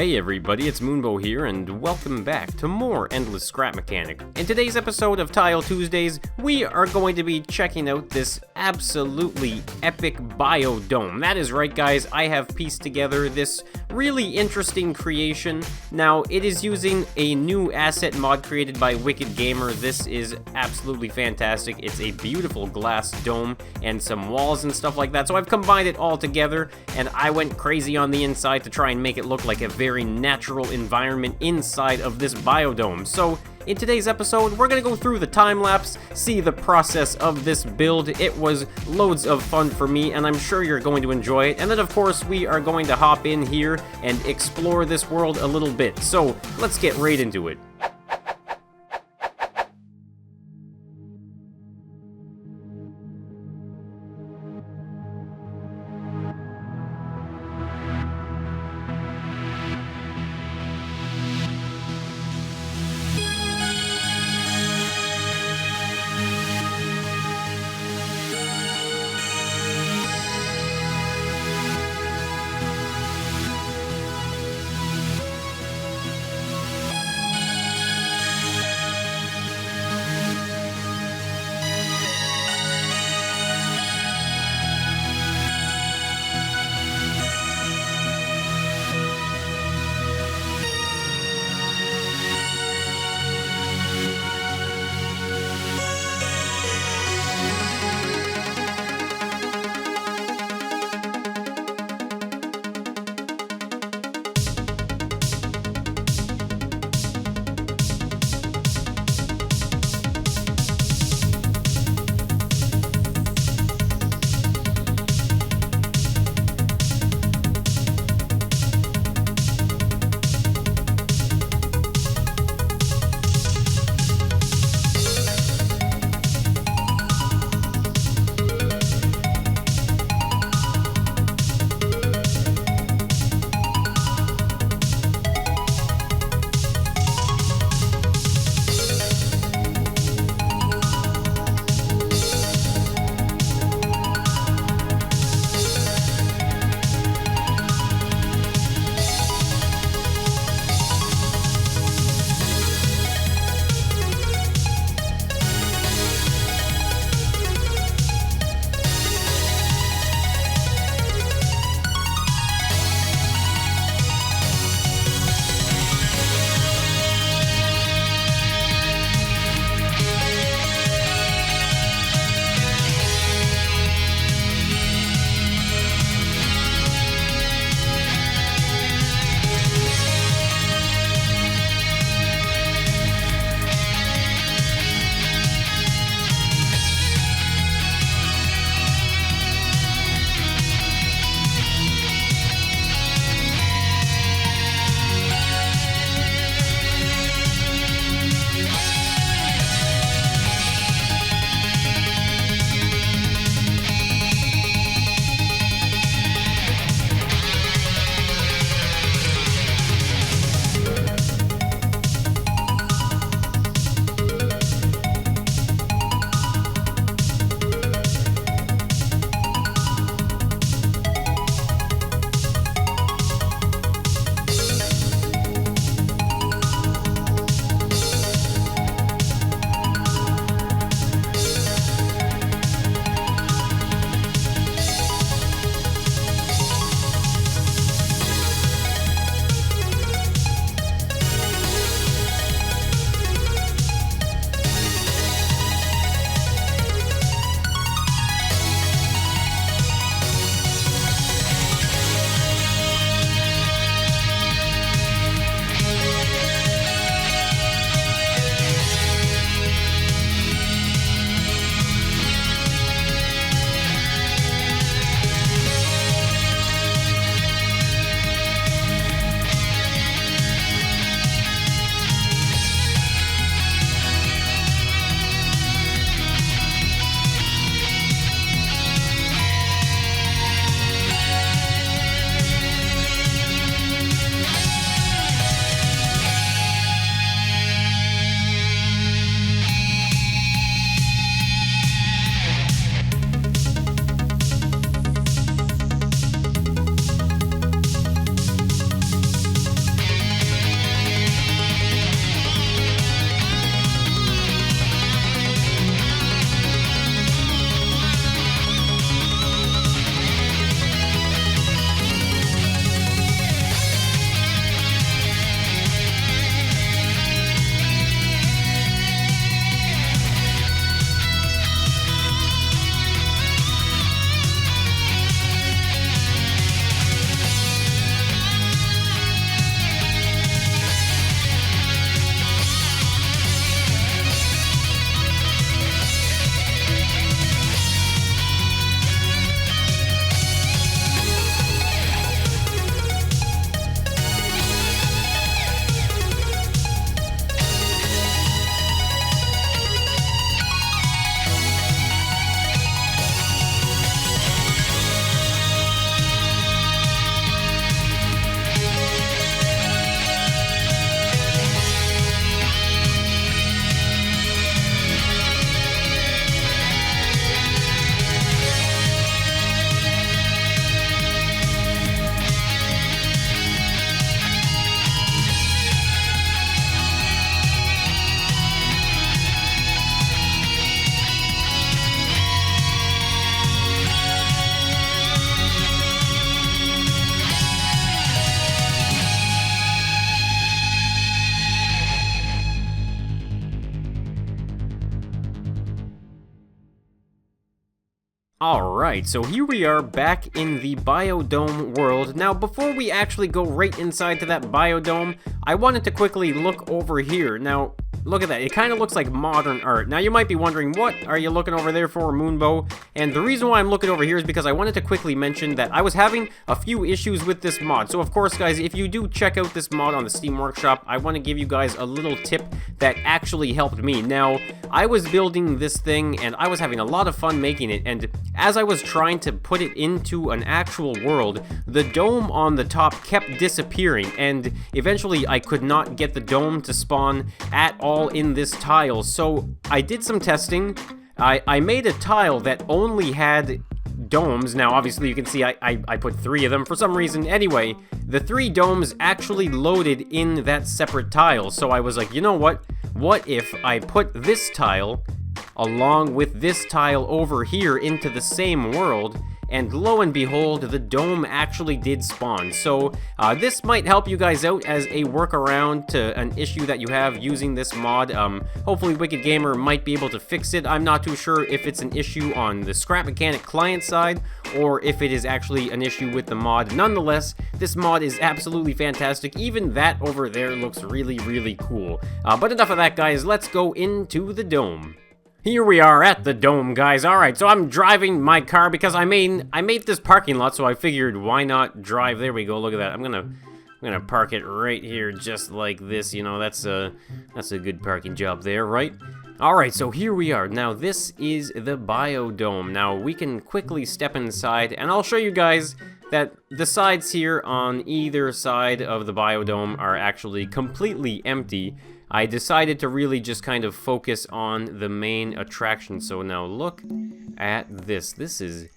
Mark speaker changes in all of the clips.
Speaker 1: Hey everybody, it's Moonbo here, and welcome back to more Endless Scrap Mechanic. In today's episode of Tile Tuesdays, we are going to be checking out this absolutely epic biodome. That is right, guys, I have pieced together this really interesting creation. Now, it is using a new asset mod created by WikkidGamer. This is absolutely fantastic. It's a beautiful glass dome and some walls and stuff like that, so I've combined it all together, and I went crazy on the inside to try and make it look like a very natural environment inside of this biodome. So in today's episode, we're going to go through the time-lapse, see the process of this build. It was loads of fun for me, and I'm sure you're going to enjoy it. And then, of course, we are going to hop in here and explore this world a little bit. So let's get right into it. Alright, so here we are back in the Biodome world. Now, before we actually go right inside to that Biodome, I wanted to quickly look over here. Now, look at that. It kind of looks like modern art. Now, you might be wondering, what are you looking over there for, Moonbo? And the reason why I'm looking over here is because I wanted to quickly mention that I was having a few issues with this mod. So, of course, guys, if you do check out this mod on the Steam Workshop, I want to give you guys a little tip that actually helped me. Now, I was building this thing, and I was having a lot of fun making it, and as I was trying to put it into an actual world, the dome on the top kept disappearing, and eventually I could not get the dome to spawn at all in this tile. So I did some testing. I made a tile that only had domes. Now, obviously, you can see I put 3 of them for some reason. Anyway, the 3 domes actually loaded in that separate tile. So I was like, you know what? What if I put this tile along with this tile over here into the same world, and lo and behold, the dome actually did spawn. So this might help you guys out as a workaround to an issue that you have using this mod. Hopefully WikkidGamer might be able to fix it. I'm not too sure if it's an issue on the Scrap Mechanic client side or if it is actually an issue with the mod. Nonetheless, this mod is absolutely fantastic. Even that over there looks really, really cool. But enough of that, guys. Let's go into the dome. Here we are at the dome, guys. Alright, so I'm driving my car because I made this parking lot, so I figured why not drive. There we go, look at that. I'm gonna park it right here just like this. You know, that's a good parking job there, right? Alright, so here we are. Now, this is the Biodome. Now, we can quickly step inside, and I'll show you guys that the sides here on either side of the Biodome are actually completely empty. I decided to really just kind of focus on the main attraction. So now look at this. This is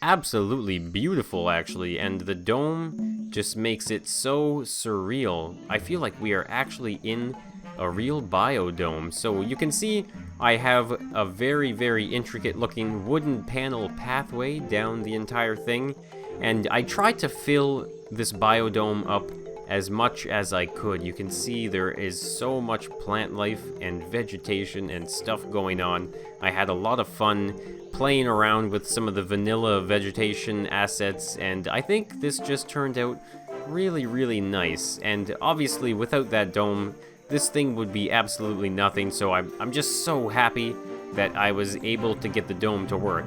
Speaker 1: absolutely beautiful, actually, and the dome just makes it so surreal. I feel like we are actually in a real biodome. So you can see I have a very, very intricate looking wooden panel pathway down the entire thing, and I tried to fill this biodome up as much as I could. You can see there is so much plant life and vegetation and stuff going on. I had a lot of fun playing around with some of the vanilla vegetation assets, and I think this just turned out really, really nice. And obviously, without that dome, this thing would be absolutely nothing, so I'm just so happy that I was able to get the dome to work.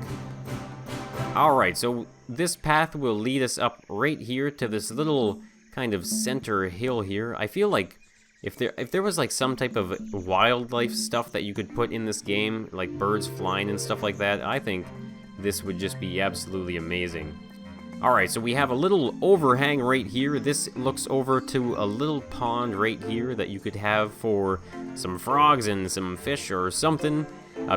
Speaker 1: Alright, so this path will lead us up right here to this little kind of center hill here. I feel like if there was like some type of wildlife stuff that you could put in this game, like birds flying and stuff like that, I think this would just be absolutely amazing. Alright, so we have a little overhang right here. This looks over to a little pond right here that you could have for some frogs and some fish or something.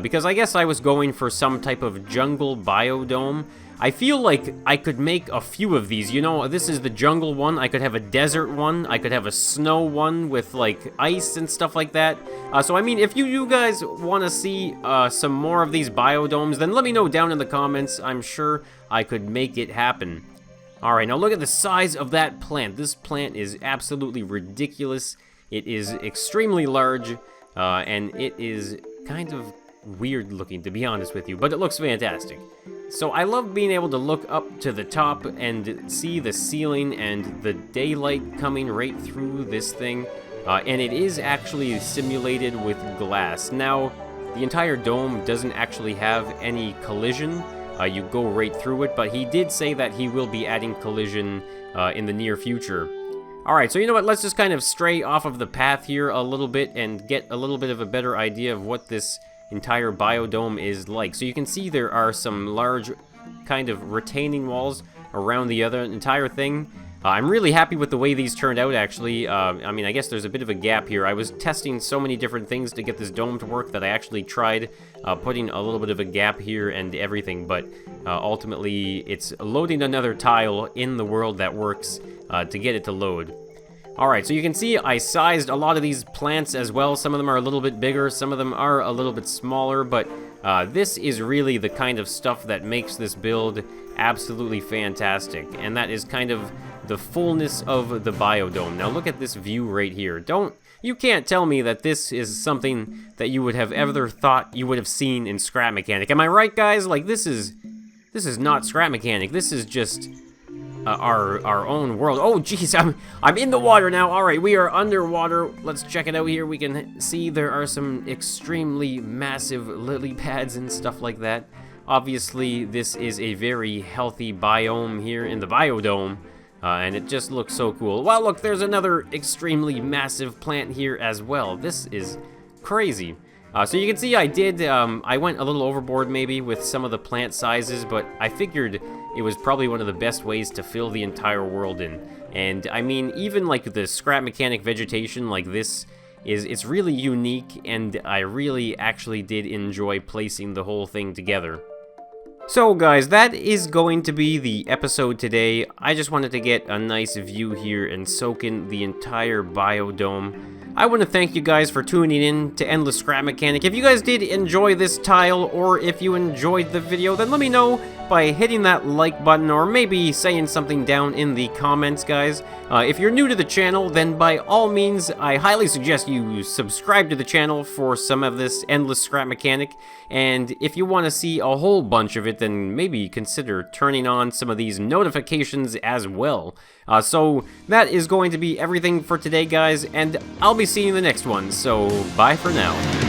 Speaker 1: Because I guess I was going for some type of jungle biodome. I feel like I could make a few of these. You know, this is the jungle one. I could have a desert one. I could have a snow one with, like, ice and stuff like that. So, I mean, if you guys want to see some more of these biodomes, then let me know down in the comments. I'm sure I could make it happen. Alright, now look at the size of that plant. This plant is absolutely ridiculous. It is extremely large, and it is kind of weird looking, to be honest with you, but it looks fantastic. So I love being able to look up to the top and see the ceiling and the daylight coming right through this thing, and it is actually simulated with glass. Now, the entire dome doesn't actually have any collision. You go right through it, but he did say that he will be adding collision in the near future. Alright, so you know what, let's just kind of stray off of the path here a little bit and get a little bit of a better idea of what this entire biodome is like. So you can see there are some large kind of retaining walls around the entire thing. I'm really happy with the way these turned out, actually. I mean, I guess there's a bit of a gap here. I was testing so many different things to get this dome to work that I actually tried putting a little bit of a gap here and everything, but ultimately it's loading another tile in the world that works to get it to load. Alright, so you can see I sized a lot of these plants as well. Some of them are a little bit bigger, some of them are a little bit smaller, but this is really the kind of stuff that makes this build absolutely fantastic, and that is kind of the fullness of the biodome. Now look at this view right here. You can't tell me that this is something that you would have ever thought you would have seen in Scrap Mechanic. Am I right, guys? Like, this is This is not scrap mechanic. This is just our own world. Oh, jeez, I'm in the water now. All right, we are underwater. Let's check it out here. We can see there are some extremely massive lily pads and stuff like that. Obviously, this is a very healthy biome here in the Biodome, and it just looks so cool. Well, look, there's another extremely massive plant here as well. This is crazy. So you can see I went a little overboard maybe with some of the plant sizes, but I figured it was probably one of the best ways to fill the entire world in. And I mean, even like the scrap mechanic vegetation like this, it's really unique, and I really actually did enjoy placing the whole thing together. So guys, that is going to be the episode today. I just wanted to get a nice view here and soak in the entire biodome. I want to thank you guys for tuning in to Endless Scrap Mechanic. If you guys did enjoy this tile, or if you enjoyed the video, then let me know by hitting that like button, or maybe saying something down in the comments, guys. If you're new to the channel, then by all means, I highly suggest you subscribe to the channel for some of this Endless Scrap Mechanic. And if you want to see a whole bunch of it, then maybe consider turning on some of these notifications as well. So that is going to be everything for today, guys, and I'll be seeing you in the next one, so bye for now.